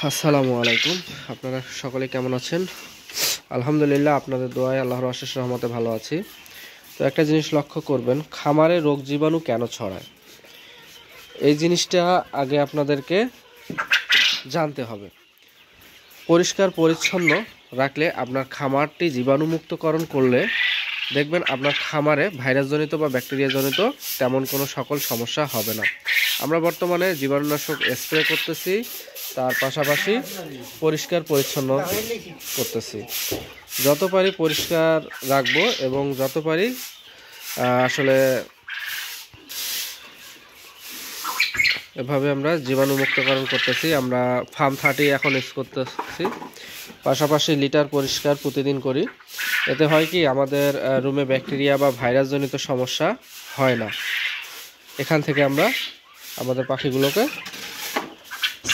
আসসালামু আলাইকুম। আপনারা সকলে কেমন আছেন? আলহামদুলিল্লাহ, আপনাদের দোয়ায় আল্লাহর অশেষ রহমতে ভালো আছি। তো একটা জিনিস লক্ষ্য করবেন, খামারে রোগ জীবাণু কেন ছড়ায়, এই জিনিসটা আগে আপনাদেরকে জানতে হবে। পরিষ্কার পরিচ্ছন্ন রাখলে, আপনার খামারটি জীবাণুমুক্তকরণ করলে দেখবেন আপনার খামারে ভাইরাসজনিত বা ব্যাকটেরিয়াজনিত তেমন কোনো সকল সমস্যা হবে না। আমরা বর্তমানে জীবাণুনাশক স্প্রে করতেছি, তার পাশাপাশি পরিষ্কার পরিচ্ছন্ন করতেছি। যত পারি পরিষ্কার রাখবো এবং যত পারি আসলে এভাবে আমরা জীবাণুমুক্তকরণ করতেছি। আমরা ফার্ম 30 এখন ইউজ করতেছি, পাশাপাশি লিটার পরিষ্কার প্রতিদিন করি। এতে হয় কি, আমাদের রুমে ব্যাকটেরিয়া বা ভাইরাসজনিত সমস্যা হয় না। এখান থেকে আমরা আমাদের পাখিগুলোকে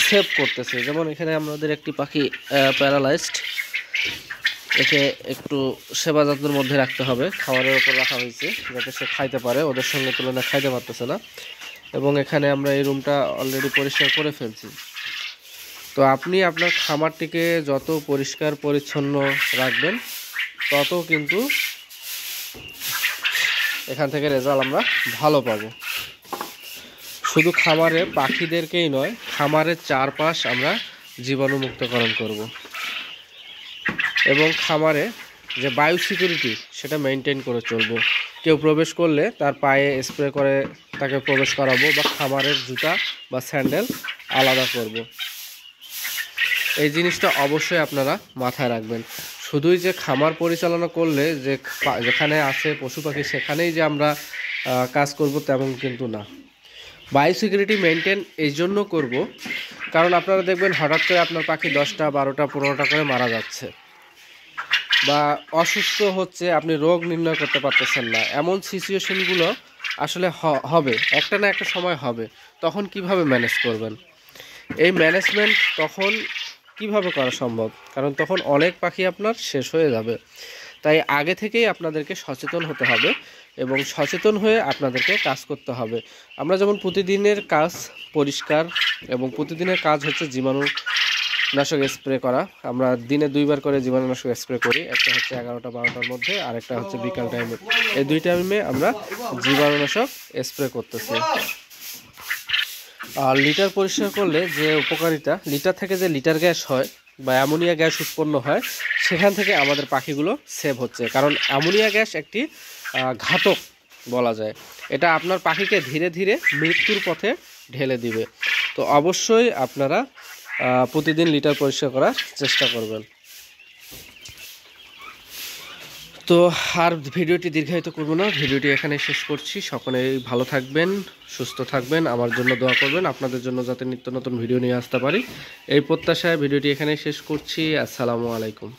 সেভ করতেছি। যেমন এখানে আমাদের একটি পাখি প্যারালাইজড, একে একটু সেবা যত্নের মধ্যে রাখতে হবে। খাবারের ওপর রাখা হয়েছে যাতে সে খাইতে পারে, ওদের সঙ্গে তুলনায় খাইতে পারতেছে না। এবং এখানে আমরা এই রুমটা অলরেডি পরিষ্কার করে ফেলছি। তো আপনি আপনার খামারটিকে যত পরিষ্কার পরিচ্ছন্ন রাখবেন, তত কিন্তু এখান থেকে রেজাল্ট আমরা ভালো পাবো। শুধু খামারে পাখিদেরকেই নয়, খামারের চারপাশ আমরা জীবাণুমুক্তকরণ করব এবং খামারে যে বায়ু সিকিউরিটি সেটা মেনটেন করে চলবো। কেউ প্রবেশ করলে তার পায়ে স্প্রে করে তাকে প্রবেশ করাবো, বা খামারের জুতা বা স্যান্ডেল আলাদা করব। এই জিনিসটা অবশ্যই আপনারা মাথায় রাখবেন। শুধুই যে খামার পরিচালনা করলে যে যেখানে আছে পশু পাখি সেখানেই যে আমরা কাজ করব তেমন কিন্তু না। বায়ো সিকিউরিটি মেনটেন এই জন্য করব, কারণ আপনারা দেখবেন হঠাৎ করে আপনার পাখি 10টা 12টা 15টা করে মারা যাচ্ছে বা অসুস্থ হচ্ছে, আপনি রোগ নির্ণয় করতে পারতেছেন না। এমন সিচুয়েশনগুলো আসলে হবে, একটা না একটা সময় হবে। তখন কিভাবে ম্যানেজ করবেন? এই ম্যানেজমেন্ট তখন কিভাবে করা সম্ভব? কারণ তখন অনেক পাখি আপনার শেষ হয়ে যাবে। তাই আগে থেকেই আপনাদেরকে সচেতন হতে হবে এবং সচেতন হয়ে আপনাদেরকে কাজ করতে হবে। আমরা যেমন প্রতিদিনের কাজ পরিষ্কার এবং প্রতিদিনের কাজ হচ্ছে জীবাণুনাশক স্প্রে করা। আমরা দিনে 2বার করে জীবাণুনাশক স্প্রে করি, একটা হচ্ছে 11টা 12টার মধ্যে, আর একটা হচ্ছে বিকাল টাইমে। এই 2 টাইমে আমরা জীবাণুনাশক স্প্রে করতেছি। আর লিটার পরিষ্কার করলে যে উপকারিতা, লিটার থেকে যে লিটার গ্যাস হয় বা অ্যামোনিয়া গ্যাস উৎপন্ন হয়, সেখান থেকে আমাদের পাখিগুলো সেভ হচ্ছে। কারণ অ্যামোনিয়া গ্যাস একটি ঘাতক বলা যায়। এটা আপনার পাখিকে ধীরে ধীরে মৃত্যুর পথে ঢেলে দিবে। তো অবশ্যই আপনারা প্রতিদিন লিটার পরিষ্কার করার চেষ্টা করবেন। তো আর ভিডিওটি দীর্ঘায়িত করব না, ভিডিওটি এখানে শেষ করছি। সকলেই ভালো থাকবেন, সুস্থ থাকবেন, আমার জন্য দোয়া করবেন, আপনাদের জন্য যাতে নিত্য নতুন ভিডিও নিয়ে আসতে পারি এই প্রত্যাশায় ভিডিওটি এখানে শেষ করছি। আসসালামু আলাইকুম।